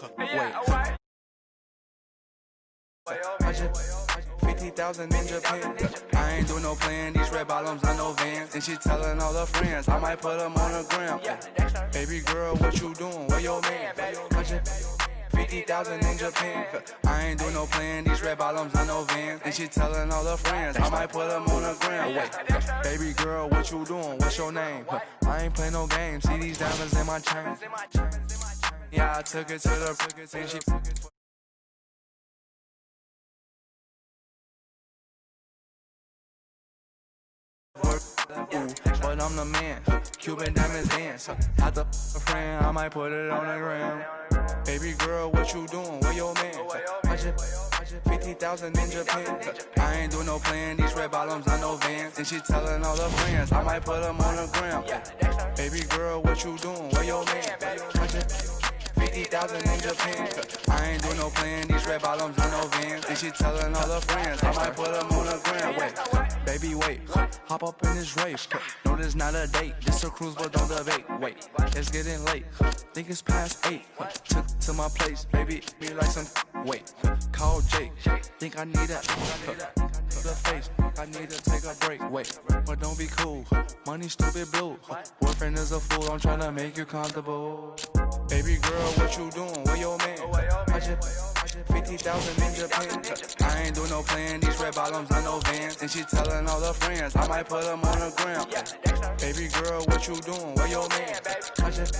Wait. I just 50,000 in Japan. I ain't do no plan. These red bottoms, I know Vans. And she telling all her friends, I might put them on the gram. Baby girl, what you doing? Where your man? I just 50,000 in Japan. I ain't do no plan. These red bottoms, I know Vans. And she telling all her friends, I might put them on the gram. Wait, baby girl, what you doing? What's your name? I ain't play no games. See these diamonds in my chain. Yeah, I took it to the and she. But I'm the man, Cuban diamonds dance. Had the friend, I might put it on the gram. Baby girl, what you doing? Where your man? I just 50,000 in Japan. I ain't do no plan. These red bottoms, I know Vans. And she telling all her friends, I might put them on the gram. Baby girl, what you doing? Where your man? I just 50,000 in Japan. I ain't do no plan. These red bottoms, I know Vans. And she telling all her friends, I might put them on the gram. Wait, baby, wait. Hop up in this race. No, this not a date. This a cruise, but don't debate. Wait, it's getting late. Think it's past 8. Took to my place, baby. Me like some. Wait, call Jake. Think I need that. The face. I need to take a break. Wait, but don't be cool. Money stupid blue. Boyfriend is a fool. I'm trying to make you comfortable. Baby girl, what you doing? Where your man? I just 50,000 in Japan. I ain't do no plan. These red bottoms, I know Vans. And she telling all her friends, I might put them on the gram. Baby girl, what you doing? Where your man? I just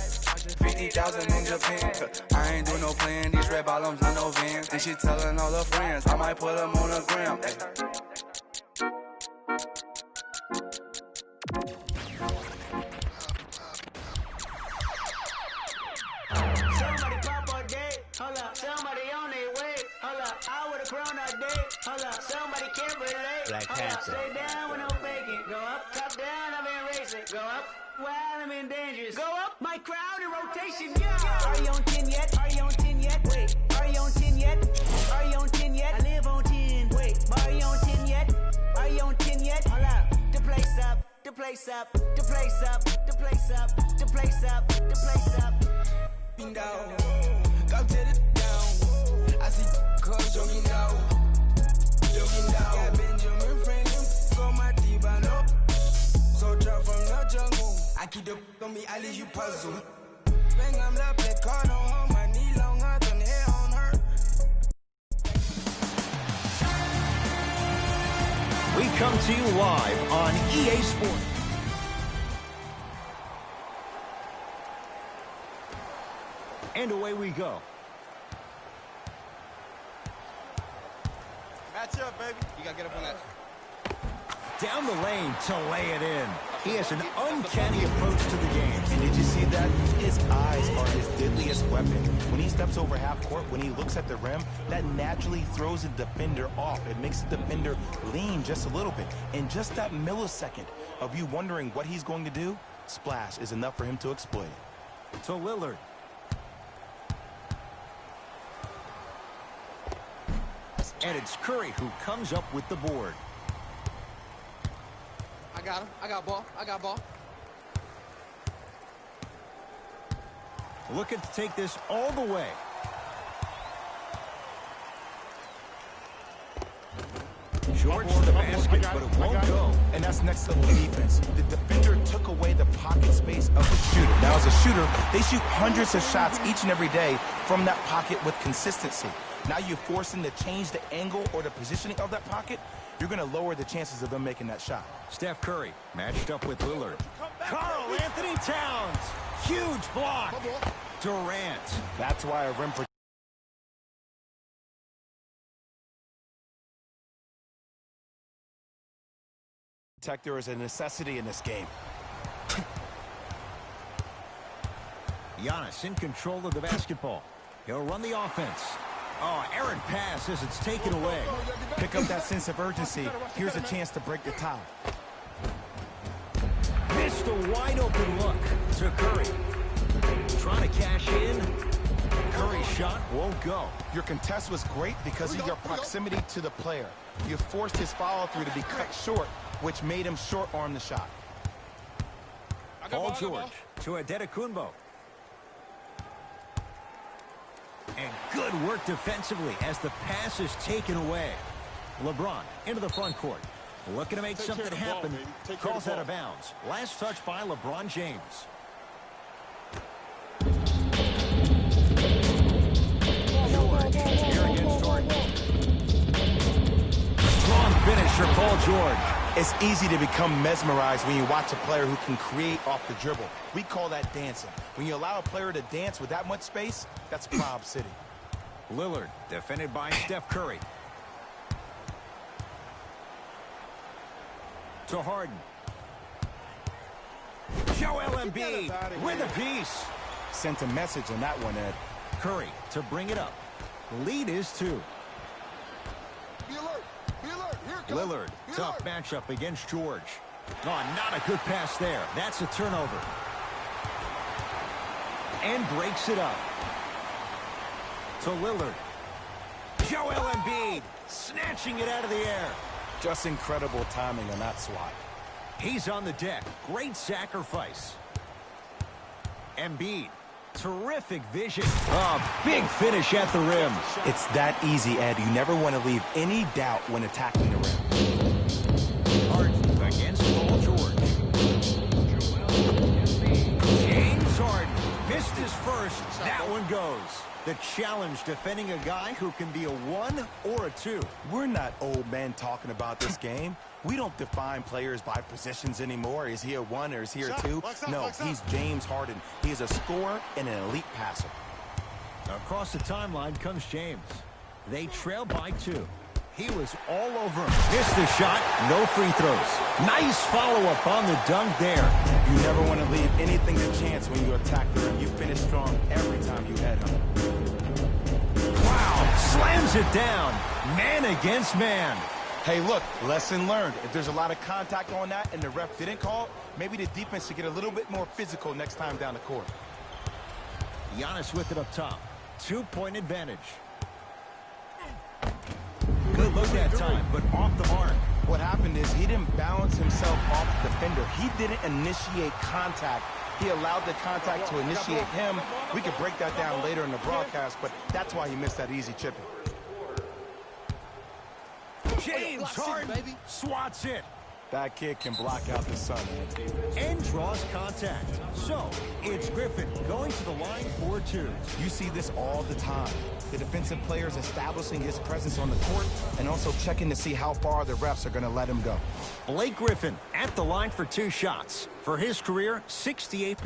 50,000 in Japan. I ain't do no plan. These red bottoms, I know Vans. And she telling all her friends, I might put them on the gram. Hold up, somebody on their way. Hold up, I would've grown all day. Hold up, somebody can't relate. Black Panther. Stay down when I'm faking. Go up, top down, I'm in racing. Go up, while I'm in dangerous. Go up, my crowd in rotation. Yeah. Are you on 10 yet? Are you on 10 yet? Wait, are you on 10 yet? Are you on 10 yet? I live on 10. Wait, are you on 10 yet? Are you on 10 yet? Hold up, the place up, the place up, the place up, the place up, the place up, the place up. Bing down. Go to the down. I see clothes jogging down. Jogging down. Got Benjamin Franklin on my T-Bano. Soldier from the jungle. I keep the on me, I leave you puzzle. Bang, I'm the black card on her. My knee longer than hair on her. We come to you live on EA Sports. And away we go. Match up, baby. You gotta get up on that. Down the lane to lay it in. He has an uncanny approach to the game. And did you see that? His eyes are his deadliest weapon. When he steps over half court, when he looks at the rim, that naturally throws the defender off. It makes the defender lean just a little bit. And just that millisecond of you wondering what he's going to do, splash is enough for him to exploit it. To Lillard. And it's Curry who comes up with the board. I got him. I got ball. I got ball. Looking to take this all the way. George to the basket, but it won't go. And that's next level defense. The defender took away the pocket space of the shooter. Now, as a shooter, they shoot hundreds of shots each and every day from that pocket with consistency. Now you force them to change the angle or the positioning of that pocket. You're going to lower the chances of them making that shot. Steph Curry matched up with Lillard. Karl Anthony Towns. Huge block. Durant. That's why a rim protector is a necessity in this game. Giannis in control of the basketball. He'll run the offense. Oh, errant pass as it's taken away. Pick up that sense of urgency. Here's a chance to break the tie. Missed a wide open look to Curry. Trying to cash in. Curry's shot won't go. Your contest was great because of your proximity to the player. You forced his follow-through to be cut short, which made him short-arm the shot. Paul George to Adetokunbo. And good work defensively as the pass is taken away. LeBron into the front court. Looking to make something happen. Calls out of bounds. Last touch by LeBron James. George here against Harden. Strong finisher, Paul George. It's easy to become mesmerized when you watch a player who can create off the dribble. We call that dancing. When you allow a player to dance with that much space, that's Prob City. Lillard defended by Steph Curry. To Harden. Joel Embiid with a piece. Sent a message on that one, Ed. Curry to bring it up. Lead is 2. Lillard, tough matchup against George. Oh, not a good pass there. That's a turnover. And breaks it up. To Lillard. Joel Embiid snatching it out of the air. Just incredible timing on that swat. He's on the deck. Great sacrifice. Embiid. Terrific vision. Oh, big finish at the rim. It's that easy, Ed. You never want to leave any doubt when attacking the rim. Harden against Paul George. James Harden missed his first. That one goes. The challenge defending a guy who can be a 1 or a 2. We're not old men talking about this game. We don't define players by positions anymore. Is he a 1 or is he a 2? No, he's James Harden. He is a scorer and an elite passer. Across the timeline comes James. They trail by 2. He was all over him. Missed the shot. No free throws. Nice follow-up on the dunk there. You never want to leave anything to chance when you attack the rim. You finish strong every time you head home. Wow. Slams it down. Man against man. Hey, look, lesson learned. If there's a lot of contact on that and the ref didn't call, maybe the defense should get a little bit more physical next time down the court. Giannis with it up top. 2-point advantage. Good look that time, but off the mark. What happened is he didn't balance himself off the defender. He didn't initiate contact. He allowed the contact to initiate him. We could break that down later in the broadcast, but that's why he missed that easy chipping. James Harden swats it. That kid can block out the sun, man. And draws contact. So, it's Griffin going to the line for 2. You see this all the time. The defensive players establishing his presence on the court and also checking to see how far the refs are going to let him go. Blake Griffin at the line for 2 shots. For his career, 68%.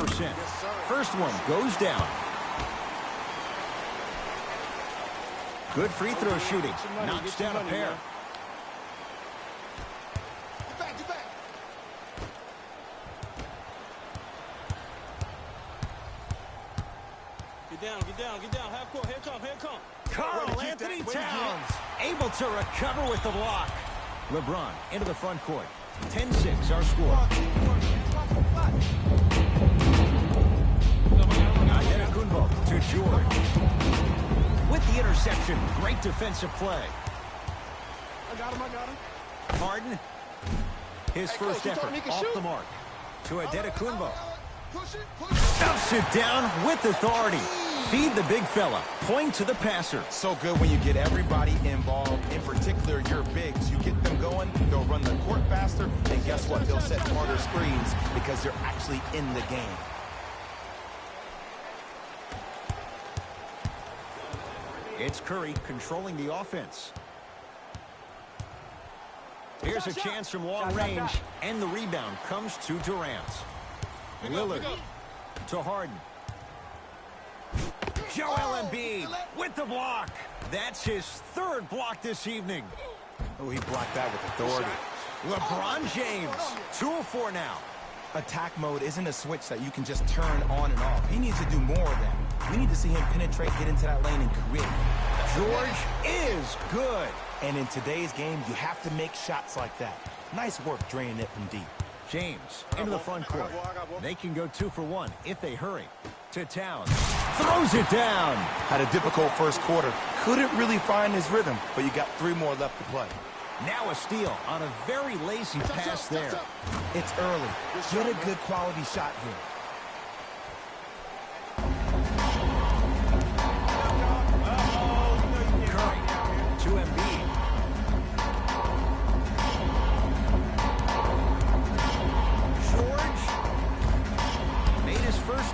First one goes down. Good free throw shooting. Knocks down a pair. Get down. Half court. Here come. Karl Anthony Towns able to recover with the block. LeBron into the front court. 10-6 our score. Antetokounmpo to George. With the interception, great defensive play. I got him. Harden, his first effort off the mark. To Antetokounmpo. Stuffs it down with authority. Feed the big fella. Point to the passer. So good when you get everybody involved, in particular your bigs. You get them going, they'll run the court faster, and guess what? They'll set harder screens because they're actually in the game. It's Curry controlling the offense. Here's a chance from long range, and the rebound comes to Durant. Lillard to Harden. Joel Embiid with the block. That's his 3rd block this evening. Oh, he blocked that with authority. LeBron James, 2 of 4 now. Attack mode isn't a switch that you can just turn on and off. He needs to do more of that. We need to see him penetrate, get into that lane, and create. George is good. And in today's game, you have to make shots like that. Nice work draining it from deep. James into the front court. They can go 2 for 1 if they hurry. To Towns. Throws it down. Had a difficult first quarter. Couldn't really find his rhythm, but you got 3 more left to play. Now a steal on a very lazy pass there. It's early. Get a good quality shot here.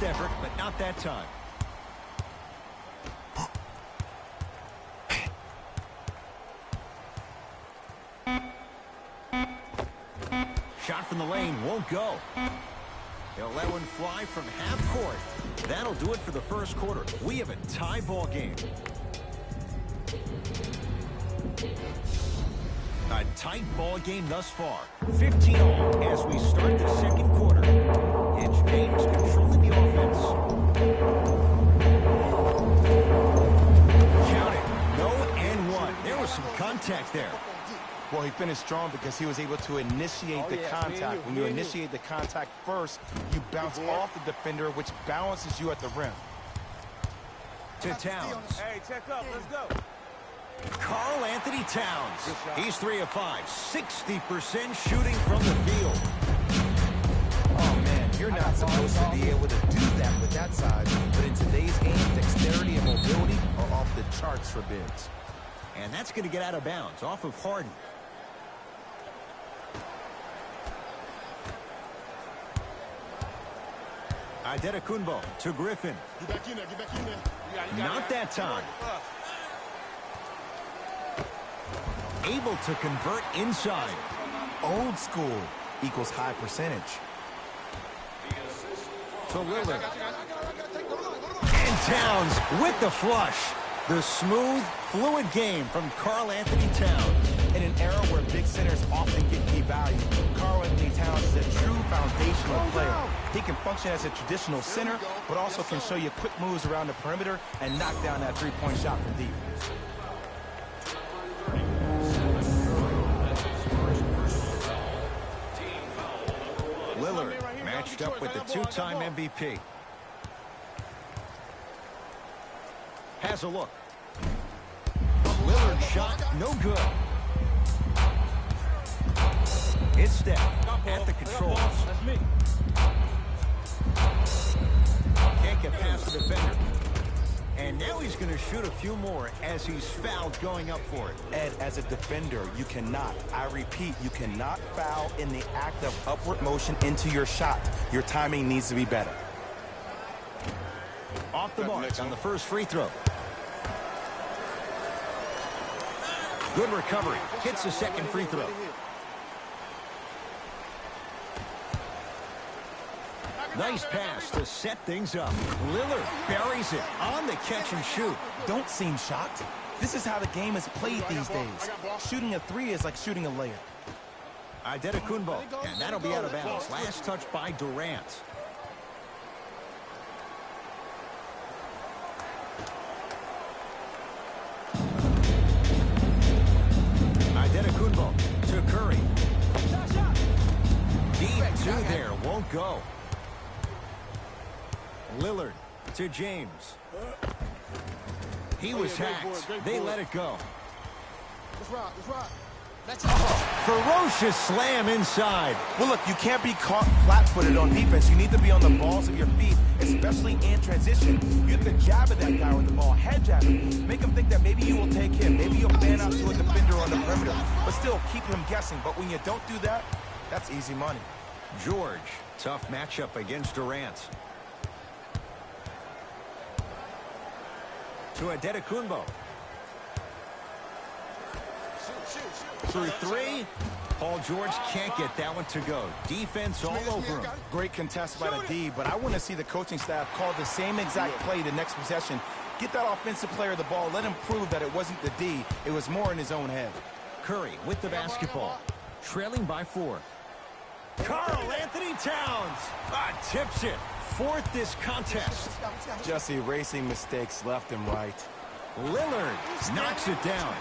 effort, but not that time. Shot from the lane won't go. He'll let one fly from half court. That'll do it for the first quarter. We have a tie ball game. A tight ball game thus far. 15-all as we start the second quarter. It's James controlling the offense. Count it. No and one. There was some contact there. Well, he finished strong because he was able to initiate the contact. When you initiate the contact first, you bounce off the defender, which balances you at the rim. To Towns. Hey, check up. Let's go. Karl Anthony Towns. He's 3 of 5. 60% shooting from the field. Oh, man, you're not supposed to be able to do that with that size. But in today's game, dexterity and mobility are off the charts for bigs. And that's going to get out of bounds off of Harden. Adetokunbo to Griffin. Get back in there. Get back in there. Not that time. Able to convert inside. Old school equals high percentage. To Lillard. And Towns with the flush. The smooth, fluid game from Karl Anthony Towns. In an era where big centers often get devalued, Karl Anthony Towns is a true foundational player. He can function as a traditional center, but also can show you quick moves around the perimeter and knock down that three-point shot from deep. Lillard matched up with the two-time MVP. Has a look. Lillard shot, no good. It's Steph at the controls. That's me. Can't get past the defender. And now he's going to shoot a few more as he's fouled going up for it. Ed, as a defender, you cannot, I repeat, you cannot foul in the act of upward motion into your shot. Your timing needs to be better. Off the mark on the first free throw. Good recovery. Hits the second free throw. Nice pass to set things up. Lillard buries it on the catch and shoot. Don't seem shocked. This is how the game is played these days. Shooting a three is like shooting a layup. Adetokunbo, and that'll be out of bounds. Last touch by Durant. Adetokunbo to Curry. Deep two there, won't go. Lillard to James. He was hacked. They let it go. Let's rock. Let's rock. Ferocious slam inside. Well, look, you can't be caught flat-footed on defense. You need to be on the balls of your feet, especially in transition. You have to jab at that guy with the ball, head jab him. Make him think that maybe you will take him. Maybe you'll fan out to a defender on the perimeter. But still, keep him guessing. But when you don't do that, that's easy money. George, tough matchup against Durant. To Adetokunbo. Through three. Paul George can't get that one to go. Defense all over him. Great contest by the D, but I want to see the coaching staff call the same exact play the next possession. Get that offensive player the ball. Let him prove that it wasn't the D. It was more in his own head. Curry with the basketball. Trailing by 4. Karl Anthony Towns tips it. Fourth this contest. Just erasing mistakes left and right. Lillard knocks it down.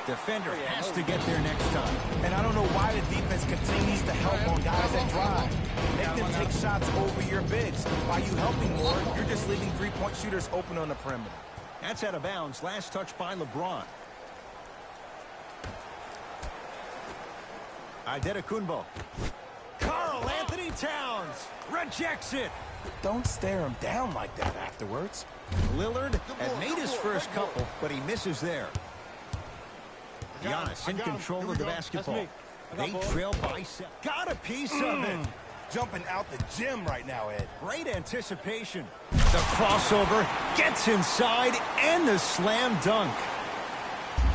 Defender has to get there next time. And I don't know why the defense continues to help on guys that drive. Make them take shots over your bigs. By you helping more, you're just leaving three-point shooters open on the perimeter. That's out of bounds. Last touch by LeBron. Adetokunbo. Karl Anthony Towns rejects it. Don't stare him down like that afterwards. Lillard had made his first couple, but he misses there. Giannis in control of the basketball. They trail by 7. Got a piece of it. jumping out the gym right now, Ed. Great anticipation. The crossover gets inside and the slam dunk.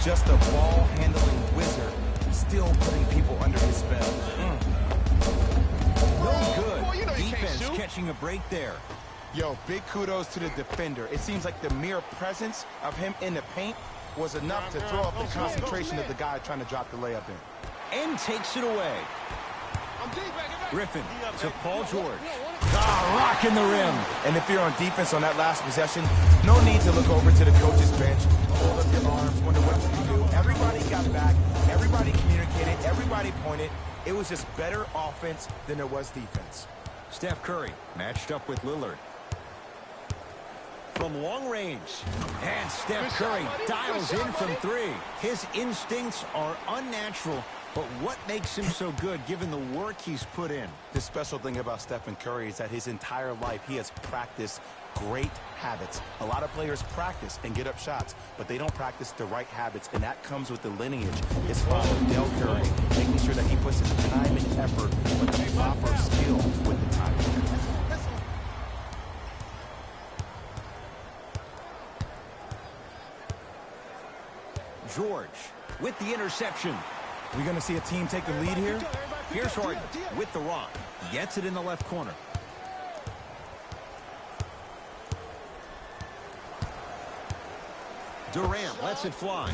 Just a ball-handling wizard, still putting people under his spell. No good. Boy, you know you can't Defense shoot. catching a break there. Yo, big kudos to the defender. It seems like the mere presence of him in the paint was enough to throw off the concentration of the guy trying to drop the layup in. And takes it away. I'm deep, back, get back. Griffin D-up, to baby. Paul You George. want it. Rocking the rim. And if you're on defense on that last possession, no need to look over to the coach's bench, hold up your arms, wonder what you can do. Everybody got back, everybody communicated, everybody pointed. It was just better offense than there was defense. Steph Curry matched up with Lillard. From long range. And Steph Curry dials in from three. His instincts are unnatural, but what makes him so good given the work he's put in? The special thing about Stephen Curry is that his entire life he has practiced great habits. A lot of players practice and get up shots, but they don't practice the right habits, and that comes with the lineage. His father, Del Curry, making sure that he puts his time and effort with the proper skill with the time and effort. George with the interception. We're going to see a team take the lead here. Here's Harden with the rock. Gets it in the left corner. Durant lets it fly.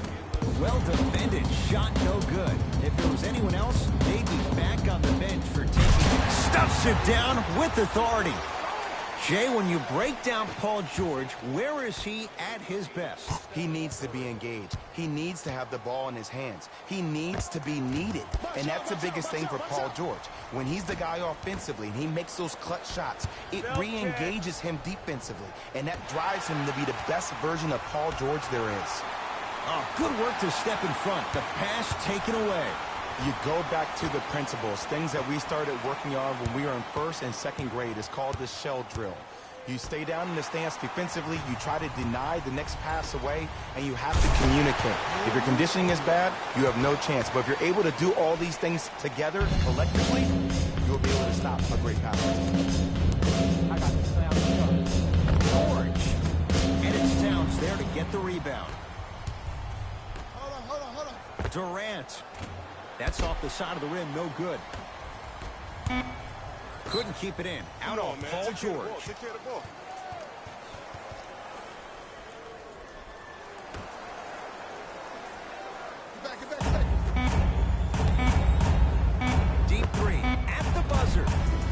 Well defended. Shot no good. If there was anyone else, they'd be back on the bench for taking it. Stuffs it down with authority. Jay, when you break down Paul George, where is he at his best? He needs to be engaged. He needs to have the ball in his hands. He needs to be needed. And that's the biggest thing for Paul George. When he's the guy offensively and he makes those clutch shots, it re-engages him defensively. And that drives him to be the best version of Paul George there is. Oh, good work to step in front. The pass taken away. You go back to the principles, things that we started working on when we were in first and second grade. It's called the shell drill. You stay down in the stance defensively, you try to deny the next pass away, and you have to communicate. If your conditioning is bad, you have no chance. But if you're able to do all these things together, collectively, you'll be able to stop a great pass. George. And it's Towns there to get the rebound. Hold on. Durant. That's off the side of the rim, no good. Couldn't keep it in. Out off Paul George. Take care of the ball. Get back. Deep three at the buzzer.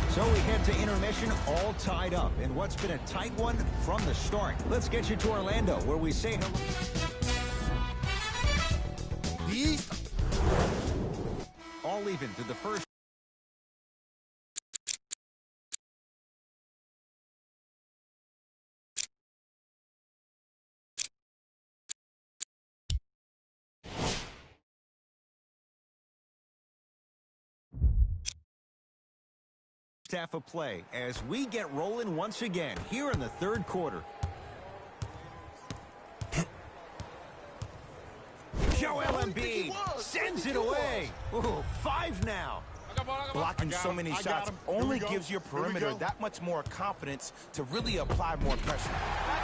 So we head to intermission all tied up in what's been a tight one from the start. Let's get you to Orlando where we say hello. The East. All even to the first. Half of play as we get rolling once again here in the third quarter. Joel Embiid sends it away. Ooh, 5 now. Blocking so many shots only gives your perimeter that much more confidence to really apply more pressure.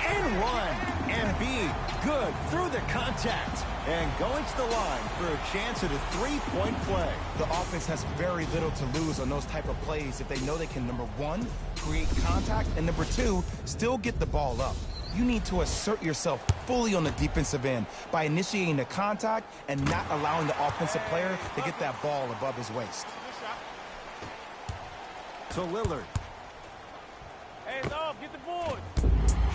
And one. Embiid good through the contact and going to the line for a chance at a three-point play. The offense has very little to lose on those type of plays if they know they can, number one, create contact, and number two, still get the ball up. You need to assert yourself fully on the defensive end by initiating the contact and not allowing the offensive player to get that ball above his waist. To Lillard. Hands off, get the board.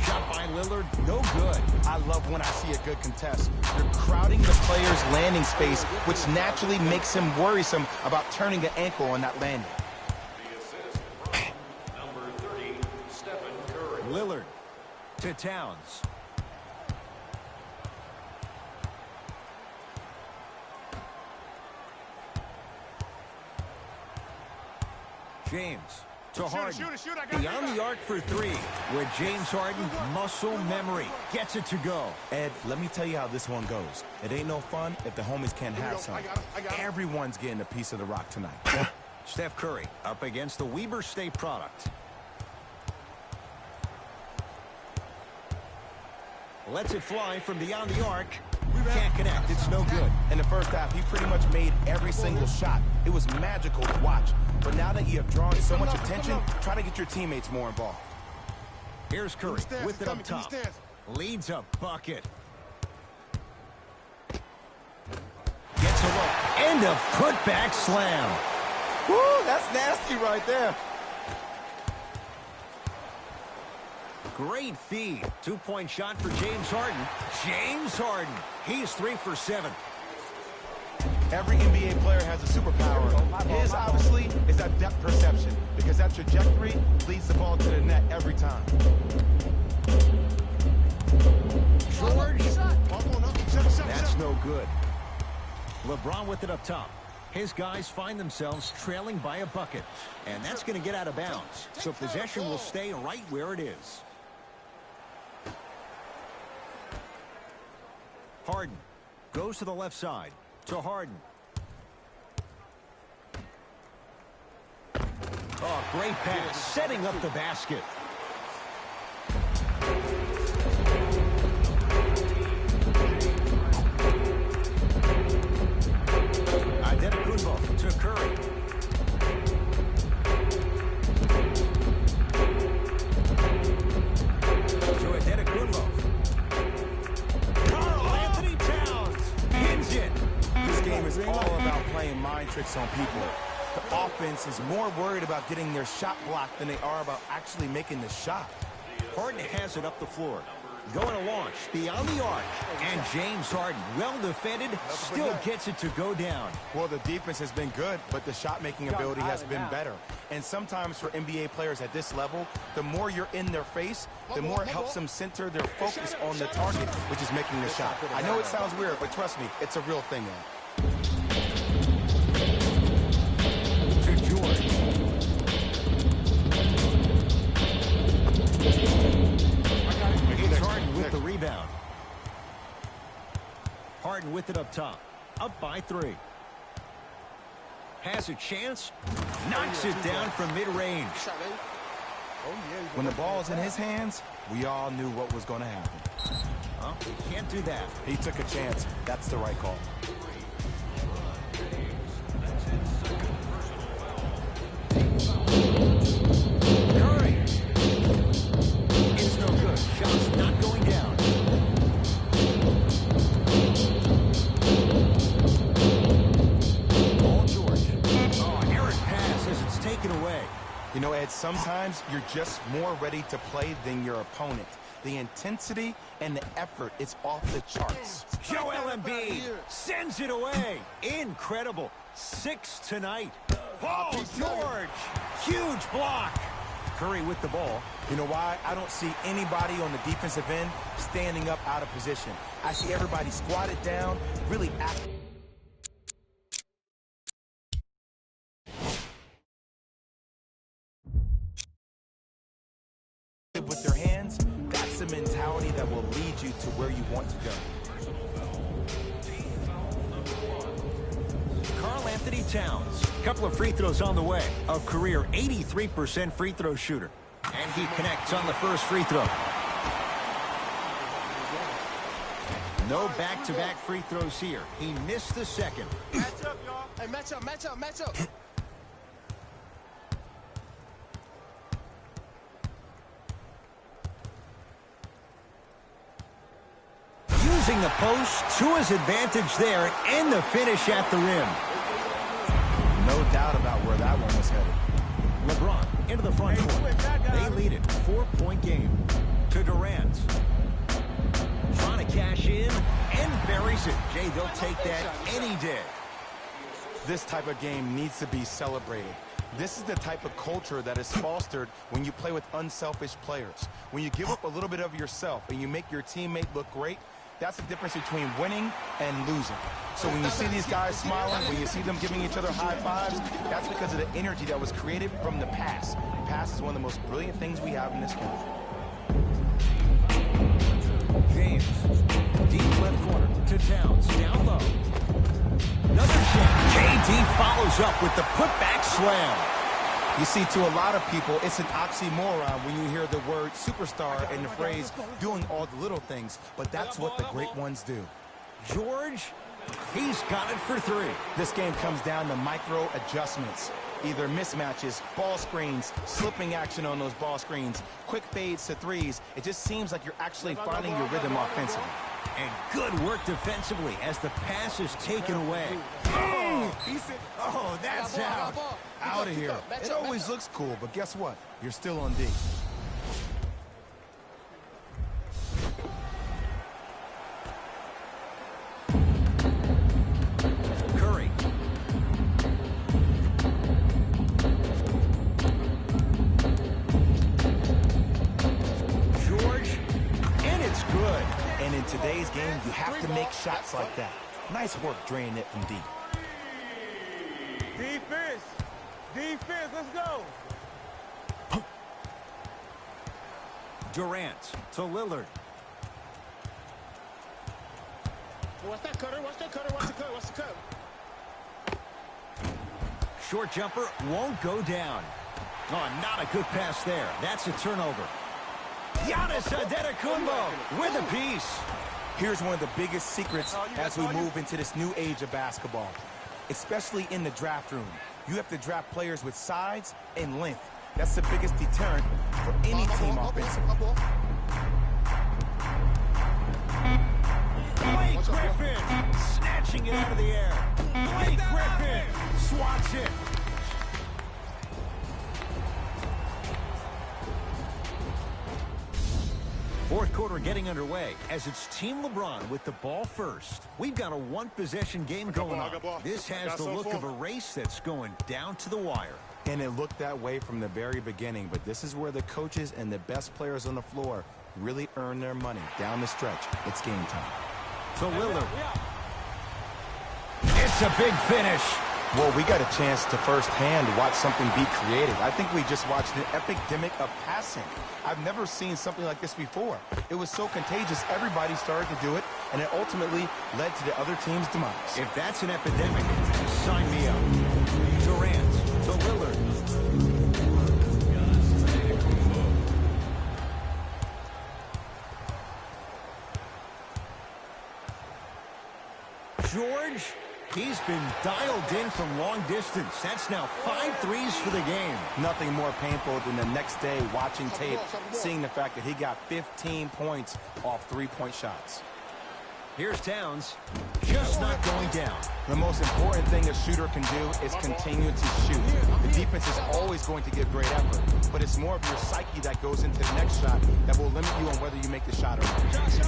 Shot by Lillard, no good. I love when I see a good contest. You're crowding the player's landing space, which naturally makes him worrisome about turning an ankle on that landing. Lillard to Towns. James to Harden. Beyond the arc for three, where James Harden, muscle memory, gets it to go. Ed, let me tell you how this one goes. It ain't no fun if the homies can't have some. I got him. Everyone's getting a piece of the rock tonight. Steph Curry up against the Weber State product. Lets it fly from beyond the arc. Can't connect. It's no good. In the first half, he pretty much made every single shot. It was magical to watch. But now that you have drawn so much attention, try to get your teammates more involved. Here's Curry with it up top. Leads a bucket. Gets a look. And a putback slam. Woo, that's nasty right there. Great feed. 2-point shot for James Harden. James Harden. He's 3 for 7. Every NBA player has a superpower. His, obviously, is that depth perception, because that trajectory leads the ball to the net every time. George. That's no good. LeBron with it up top. His guys find themselves trailing by a bucket, and that's going to get out of bounds. So possession will stay right where it is. Harden goes to the left side to Harden. Oh, great pass, setting up the basket. Antetokounmpo to Curry. To Antetokounmpo. Karl-Anthony Towns hits it. This game is all about playing mind tricks on people. The offense is more worried about getting their shot blocked than they are about actually making the shot. Harden has it up the floor. Going to launch beyond the arc. And James Harden, well defended, still gets it to go down. Well, the defense has been good, but the shot-making ability has been better. And sometimes for NBA players at this level, the more you're in their face, the more it helps them center their focus on the target, which is making the shot. I know it sounds weird, but trust me, it's a real thing, man. To George. It's Harden with the rebound. Harden with it up top. Up by 3. Has a chance. Knocks it down from mid-range. When the ball's in his hands, we all knew what was going to happen. Well, he can't do that. He took a chance. That's the right call. Curry. It's no good. Shot's not going down. Paul George. Oh, errant pass as it's taken away. You know, Ed, sometimes you're just more ready to play than your opponent. The intensity and the effort is off the charts. Joel Embiid sends it away. Incredible. 6 tonight. Paul George. Huge block. Curry with the ball. You know why? I don't see anybody on the defensive end standing up out of position. I see everybody squatted down, really active with their hands. That's the mentality that will lead you to where you want to go. Karl-Anthony Towns. Couple of free throws on the way. A career 83% free throw shooter. And he connects on the first free throw. No back-to-back free throws here. He missed the second. Match up, y'all. Hey, match up, match up, match up. Using the post to his advantage there, and the finish at the rim. No doubt about where that one was headed. LeBron into the front court. They lead it. 4-point game. To Durant. Trying to cash in and buries it. Jay, they'll take that any day. This type of game needs to be celebrated. This is the type of culture that is fostered when you play with unselfish players. When you give up a little bit of yourself and you make your teammate look great, that's the difference between winning and losing. So when you see these guys smiling, when you see them giving each other high fives, that's because of the energy that was created from the pass. Pass is one of the most brilliant things we have in this game. James, deep left corner to Towns, down low. Another chance. KD follows up with the putback slam. You see, to a lot of people, it's an oxymoron when you hear the word superstar and the phrase doing all the little things, but that's what the great ones do. George, he's got it for three. This game comes down to micro adjustments. Either mismatches, ball screens, slipping action on those ball screens, quick fades to threes. It just seems like you're actually finding your rhythm offensively. And good work defensively as the pass is taken away. Oh, that's out. Out of here. It always looks cool, but guess what? You're still on D. Curry. George, and it's good. And in today's game, you have to make shots like that. Nice work draining it from deep. Defense. Defense, let's go. Durant to Lillard. Watch that cutter, watch that cutter, watch the cut, watch the cut. Short jumper won't go down. Oh, not a good pass there. That's a turnover. Giannis Antetokounmpo with a piece. Here's one of the biggest secrets as we move into this new age of basketball, especially in the draft room. You have to draft players with size and length. That's the biggest deterrent for any team offensively. Blake Griffin snatching it out of the air. Blake Griffin swats it. Fourth quarter getting underway as it's Team LeBron with the ball first. We've got a one-possession game going on. This has the look of a race that's going down to the wire. And it looked that way from the very beginning, but this is where the coaches and the best players on the floor really earn their money down the stretch. It's game time. To Lillard. It's a big finish. Well, we got a chance to firsthand watch something be created. I think we just watched an epidemic of passing. I've never seen something like this before. It was so contagious, everybody started to do it, and it ultimately led to the other team's demise. If that's an epidemic, sign me up. Durant to Lillard. George, he's been dialed in from long distance. That's now 5 threes for the game. Nothing more painful than the next day watching tape, seeing the fact that he got 15 points off three-point shots. Here's Towns, just not going down. The most important thing a shooter can do is continue to shoot. The defense is always going to give great effort, but it's more of your psyche that goes into the next shot that will limit you on whether you make the shot or not.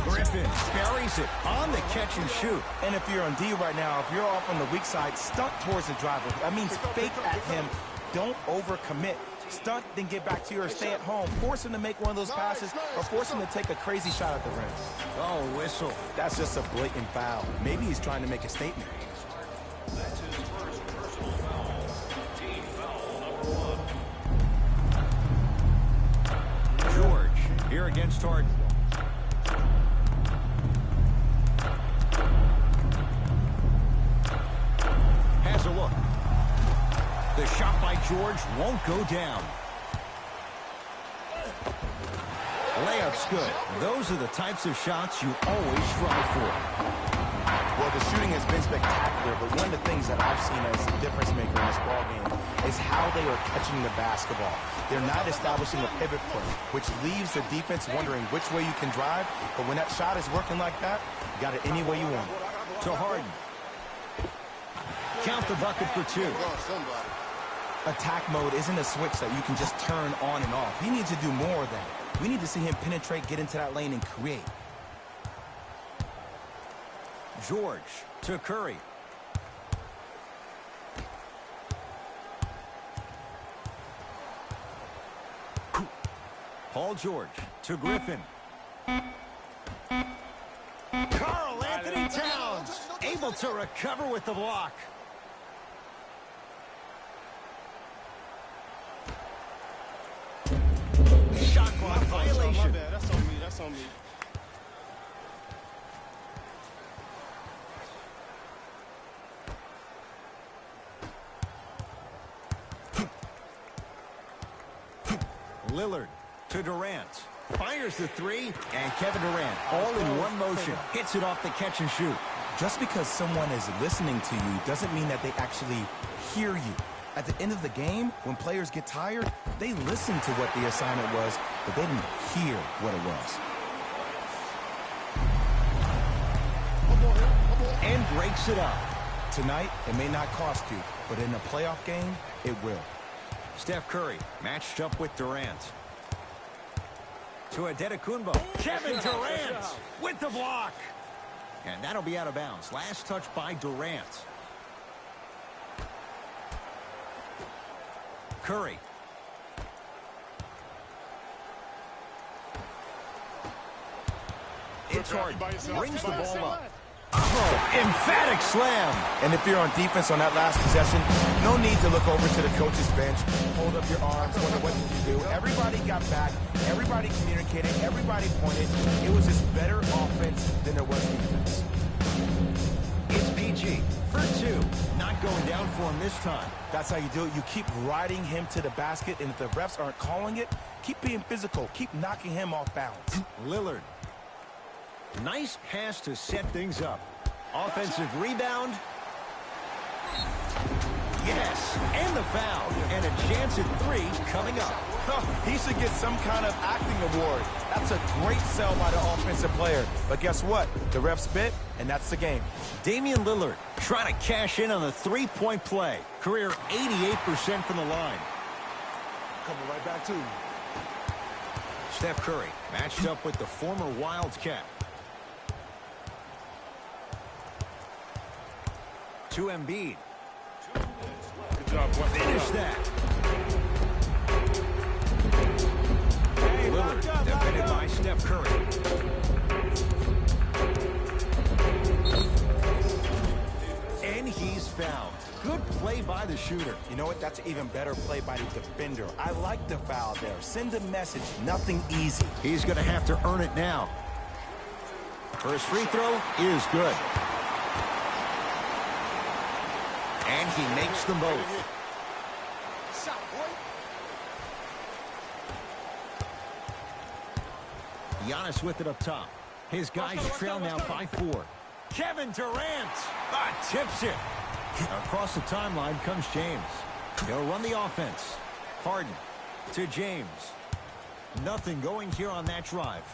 Griffin buries it on the catch and shoot. And if you're on D right now, if you're off on the weak side, stunt towards the driver. That means fake at him. Don't overcommit. Stunt, then get back to your stay at home. Force him to make one of those passes or force him to take a crazy shot at the rim. Oh, whistle. That's just a blatant foul. Maybe he's trying to make a statement. George here against Harden. Has a look. The shot by George won't go down. Layup's good. Those are the types of shots you always strive for. Well, the shooting has been spectacular, but one of the things that I've seen as a difference maker in this ballgame is how they are catching the basketball. They're not establishing a pivot play, which leaves the defense wondering which way you can drive, but when that shot is working like that, you got it any way you want. To Harden. Count the bucket for 2. Attack mode isn't a switch that you can just turn on and off. He needs to do more of that. We need to see him penetrate, get into that lane, and create. George to Curry. Paul George to Griffin. Karl Anthony Towns able to recover with the block. Shot clock violation. That's on me, that's on me. Lillard to Durant. Fires the three, and Kevin Durant, all in one motion, hits it off the catch and shoot. Just because someone is listening to you doesn't mean that they actually hear you. At the end of the game, when players get tired, they listen to what the assignment was, but they didn't hear what it was. And breaks it up. Tonight, it may not cost you, but in a playoff game, it will. Steph Curry matched up with Durant. To Adetokunbo. Kevin Durant with the block. And that'll be out of bounds. Last touch by Durant. Curry. It's hard. Brings the ball up. Oh, emphatic slam. And if you're on defense on that last possession, no need to look over to the coach's bench, hold up your arms, wonder what did you do. Everybody got back, everybody communicated, everybody pointed. It was just better offense than there was defense. It's PG for two. Not going down for him this time. That's how you do it. You keep riding him to the basket, and if the refs aren't calling it, keep being physical. Keep knocking him off balance. Lillard. Nice pass to set things up. Offensive rebound. Yes, and the foul. And a chance at three coming up. He should get some kind of acting award. That's a great sell by the offensive player. But guess what? The refs bit, and that's the game. Damian Lillard trying to cash in on the three-point play. Career 88% from the line. Coming right back to you. Steph Curry matched up with the former Wildcat. To Embiid. Good job, boy. Finish that. Lillard defended by Steph Curry. And he's fouled. Good play by the shooter. You know what? That's an even better play by the defender. I like the foul there. Send a message. Nothing easy. He's going to have to earn it now. First free throw is good. And he makes them both. Giannis with it up top. His guys trail now 5-4. Kevin Durant tips it. Across the timeline comes James. He'll run the offense. Harden to James. Nothing going here on that drive.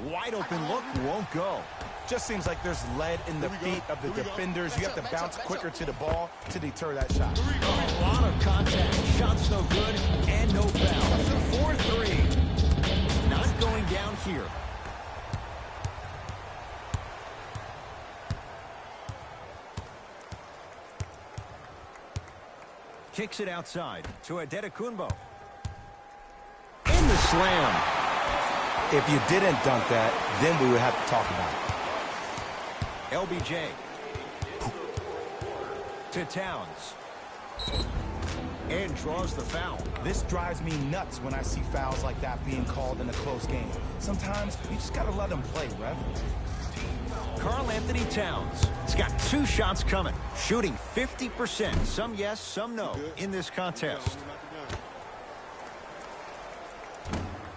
Wide open look, won't go. Just seems like there's lead in the feet of the defenders. You have to bounce quicker to the ball to deter that shot. A lot of contact. Shots no good and no foul. 4-3. Not going down here. Kicks it outside to Adetokunbo. In the slam. If you didn't dunk that, then we would have to talk about it. LBJ to Towns. And draws the foul. This drives me nuts when I see fouls like that being called in a close game. Sometimes you just gotta let them play, ref. Karl Anthony Towns. He's got two shots coming. Shooting 50%. Some yes, some no in this contest.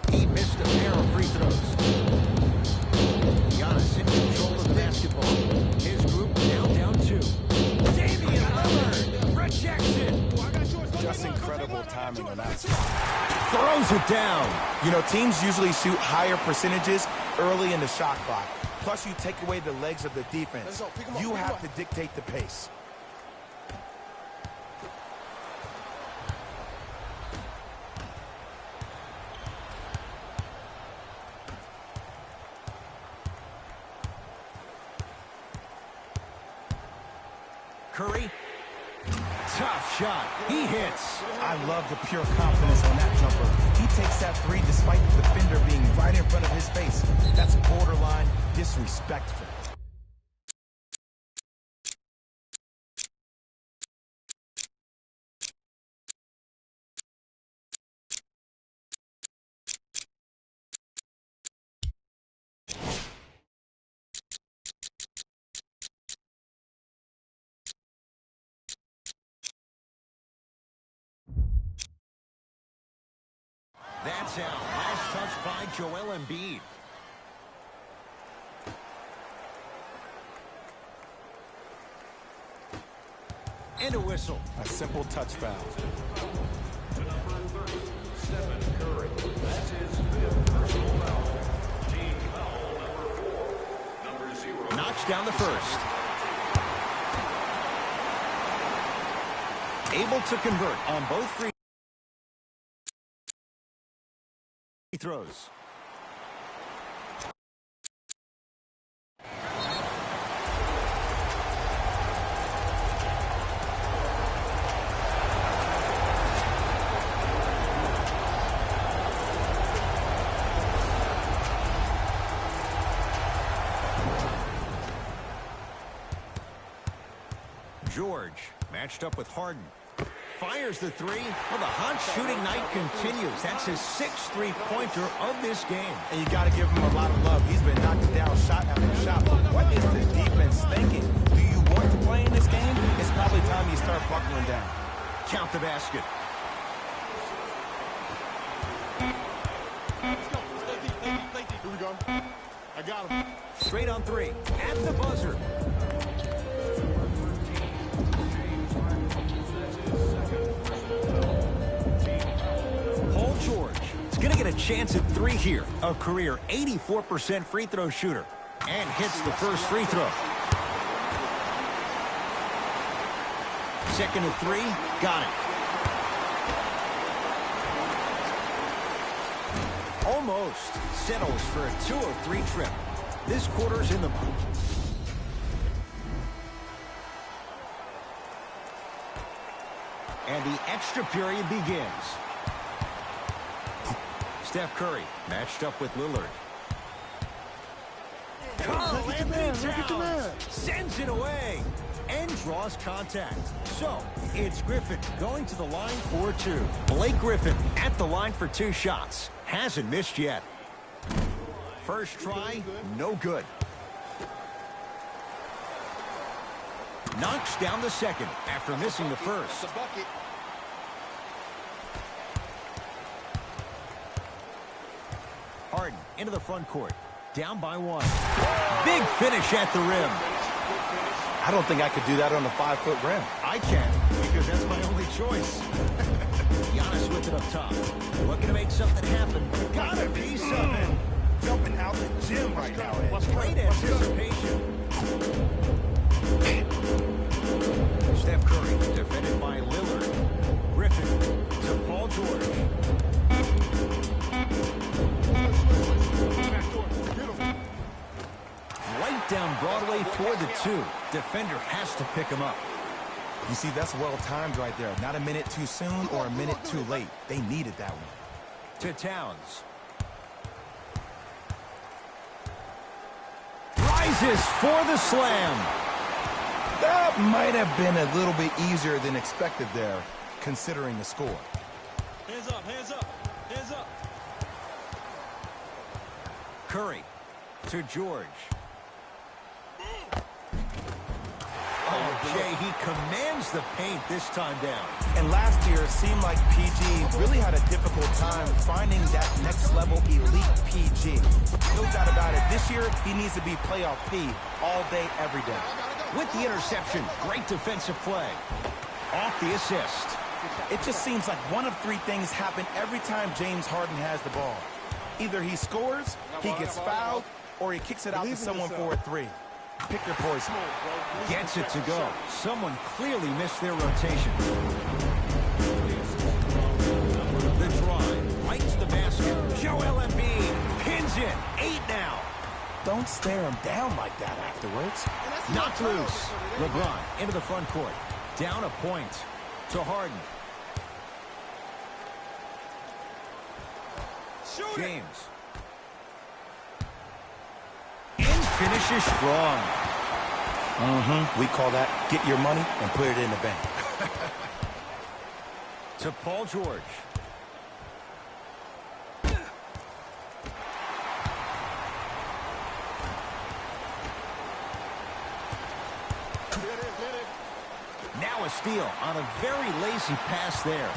He missed a pair of free throws. Giannis in control of the basketball. His group now down 2. Damian Lillard rejects it. Just incredible timing on that. Throws it down. You know, teams usually shoot higher percentages early in the shot clock. Plus, you take away the legs of the defense. You have to dictate the pace. Curry. Tough shot. He hits. I love the pure confidence on that jumper. He takes that three despite the defender being right in front of his face. That's borderline disrespectful. That's out. Last touch by Joel Embiid. And a whistle. A simple touch foul. To number 30, Stephen Curry. That's his 5th personal foul. Team foul number 4. Number 0. Knocks down the first. Able to convert on both free throws. George matched up with Harden. Fires the three. Well, the hot shooting night continues. That's his 6th three-pointer of this game. And you got to give him a lot of love. He's been knocking down shot after shot. But what is the defense thinking? Do you want to play in this game? It's probably time you start buckling down. Count the basket. Let's go. Stay deep, stay deep, stay deep. Here we go. I got him. Straight on three. At the buzzer. Paul George is going to get a chance at three here. A career 84% free throw shooter. And hits the first free throw. Second to three. Got it. Almost settles for a 2-of-3 trip. This quarter's in the book. And the extra period begins. Steph Curry matched up with Lillard. Carl Anthony Towns sends it away and draws contact. So it's Griffin going to the line for two. Blake Griffin at the line for 2 shots. Hasn't missed yet. First try, no good. Knocks down the second after missing the first. Harden into the front court. Down by 1. Big finish at the rim. I don't think I could do that on a 5-foot rim. I can, because that's my only choice. Giannis with it up top. Looking to make something happen. Got a piece of it. Jumping out the gym right now, Ed. Great anticipation. Steph Curry defended by Lillard. Griffin to Paul George. Right down Broadway for the 2. Defender has to pick him up. You see, that's well timed right there. Not a minute too soon or a minute too late. They needed that one. To Towns. Rises for the slam. That might have been a little bit easier than expected there, considering the score. Hands up, hands up, hands up. Curry to George. Oh, Jay, he commands the paint this time down. And last year, it seemed like PG really had a difficult time finding that next level elite PG. No doubt about it. This year, he needs to be playoff P all day, every day. With the interception, great defensive play. Off the assist. It just seems like one of 3 things happen every time James Harden has the ball. Either he scores, he gets fouled, or he kicks it out to someone for a 3. Pick your poison. Gets it to go. Someone clearly missed their rotation. The drive, right to the basket. Joel Embiid pins it. 8 now. Don't stare him down like that afterwards. Knocked loose. LeBron into the front court. Down a point to Harden. James. And finishes strong. We call that get your money and put it in the bank. To Paul George. Now a steal on a very lazy pass there.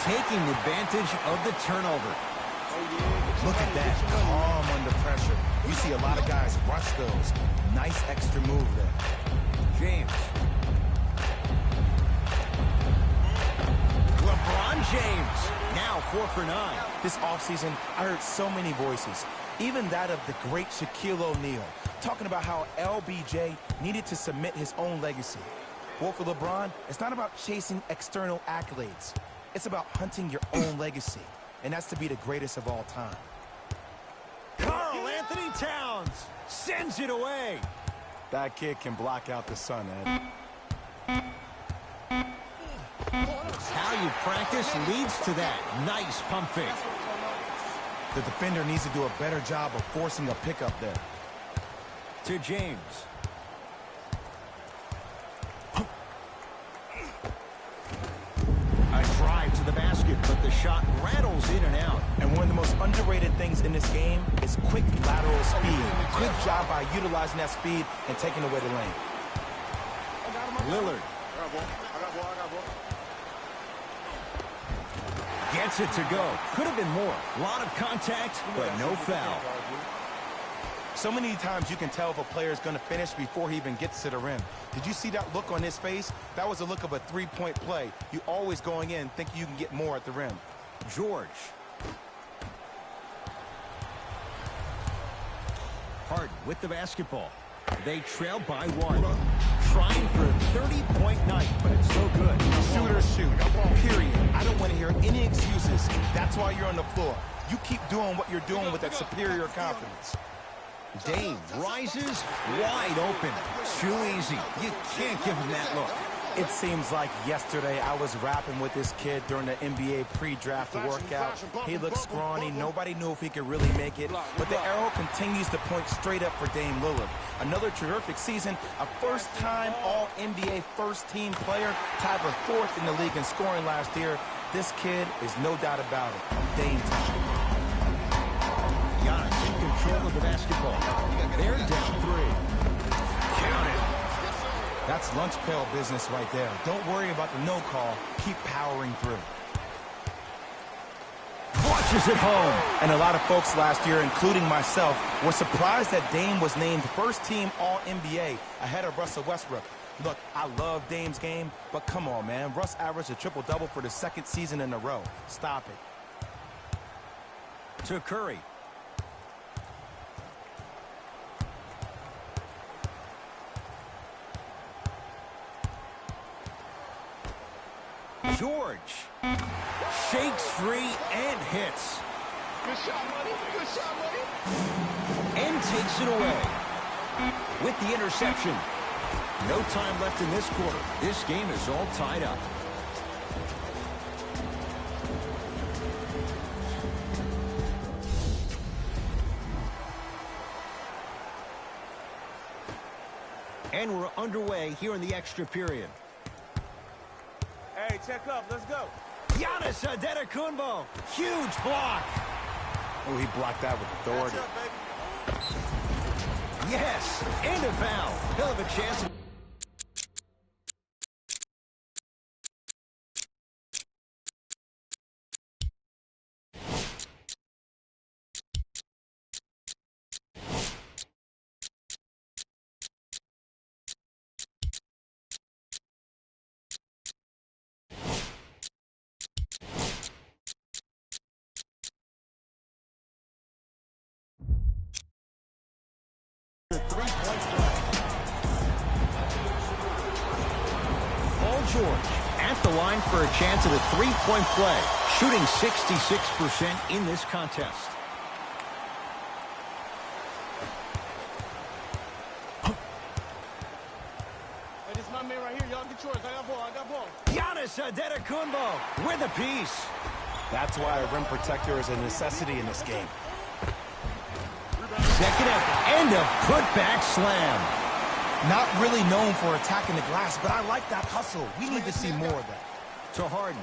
taking advantage of the turnover. Look at that, calm under pressure. You see a lot of guys rush those. Nice extra move there. James. LeBron James, now 4 for 9. This offseason, I heard so many voices, even that of the great Shaquille O'Neal, talking about how LBJ needed to submit his own legacy. Well, for LeBron, it's not about chasing external accolades. It's about hunting your own legacy, and that's to be the greatest of all time. Karl Anthony Towns sends it away. That kid can block out the sun, Ed. How you practice leads to that. Nice pump fake. The defender needs to do a better job of forcing a pickup there. To James. A drive to the basket, but the shot rattles in and out. And one of the most underrated things in this game is quick lateral speed. Good job by utilizing that speed and taking away the lane. Lillard. Gets it to go. Could have been more. A lot of contact, but no foul. So many times you can tell if a player is going to finish before he even gets to the rim. Did you see that look on his face? That was a look of a three-point play. You always going in thinking you can get more at the rim. George. Harden with the basketball. They trail by 1. Trying for a 30-point night, but it's so good. Shoot or shoot, period. I don't want to hear any excuses. That's why you're on the floor. You keep doing what you're doing with that superior confidence. Dame rises wide open. Too easy. You can't give him that look. It seems like yesterday I was rapping with this kid during the NBA pre-draft workout. He looked scrawny. Nobody knew if he could really make it. But the arrow continues to point straight up for Dame Lillard. Another terrific season. A first-time All-NBA first-team player. Tied for 4th in the league in scoring last year. This kid is no doubt about it. Dame time. Giannis in control of the basketball. They're down 3. Count it. That's lunch pail business right there. Don't worry about the no call. Keep powering through. Watches it home. And a lot of folks last year, including myself, were surprised that Dame was named first-team All-NBA ahead of Russell Westbrook. Look, I love Dame's game, but come on, man. Russ averaged a triple-double for the 2nd season in a row. Stop it. To Curry. George shakes free and hits. Good shot, buddy. Good shot, buddy. And takes it away with the interception. No time left in this quarter. This game is all tied up. And we're underway here in the extra period. Hey, check up. Let's go. Giannis Antetokounmpo. Huge block. Oh, he blocked that with authority. Yes, and a foul. He'll have a chance. George at the line for a chance at a three-point play, shooting 66% in this contest. Hey, this is my man right here. Y'all get yours. I got ball. I got ball. Giannis Antetokounmpo with a piece. That's why a rim protector is a necessity in this game. Second effort and a putback slam. Not really known for attacking the glass, but I like that hustle. We need to see more of that. To Harden.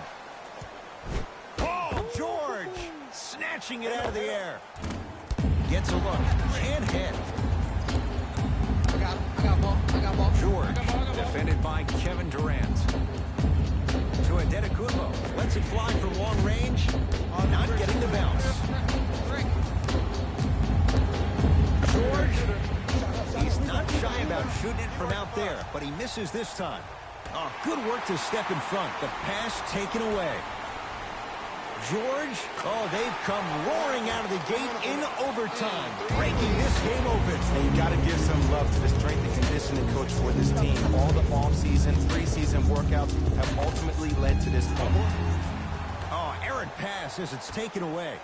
Paul George snatching it out of the air. Gets a look. Can't hit. I got him. I got ball. I got ball. George defended by Kevin Durant. To Adetokunbo. Lets it fly from long range. Not getting the bounce. George. He's not shy about shooting it from out there, but he misses this time. Oh, good work to step in front. The pass taken away. George, oh, they've come roaring out of the gate in overtime, breaking this game open. And you got to give some love to the strength and conditioning coach for this team. All the off-season, preseason workouts have ultimately led to this point. Oh, errant pass as it's taken away.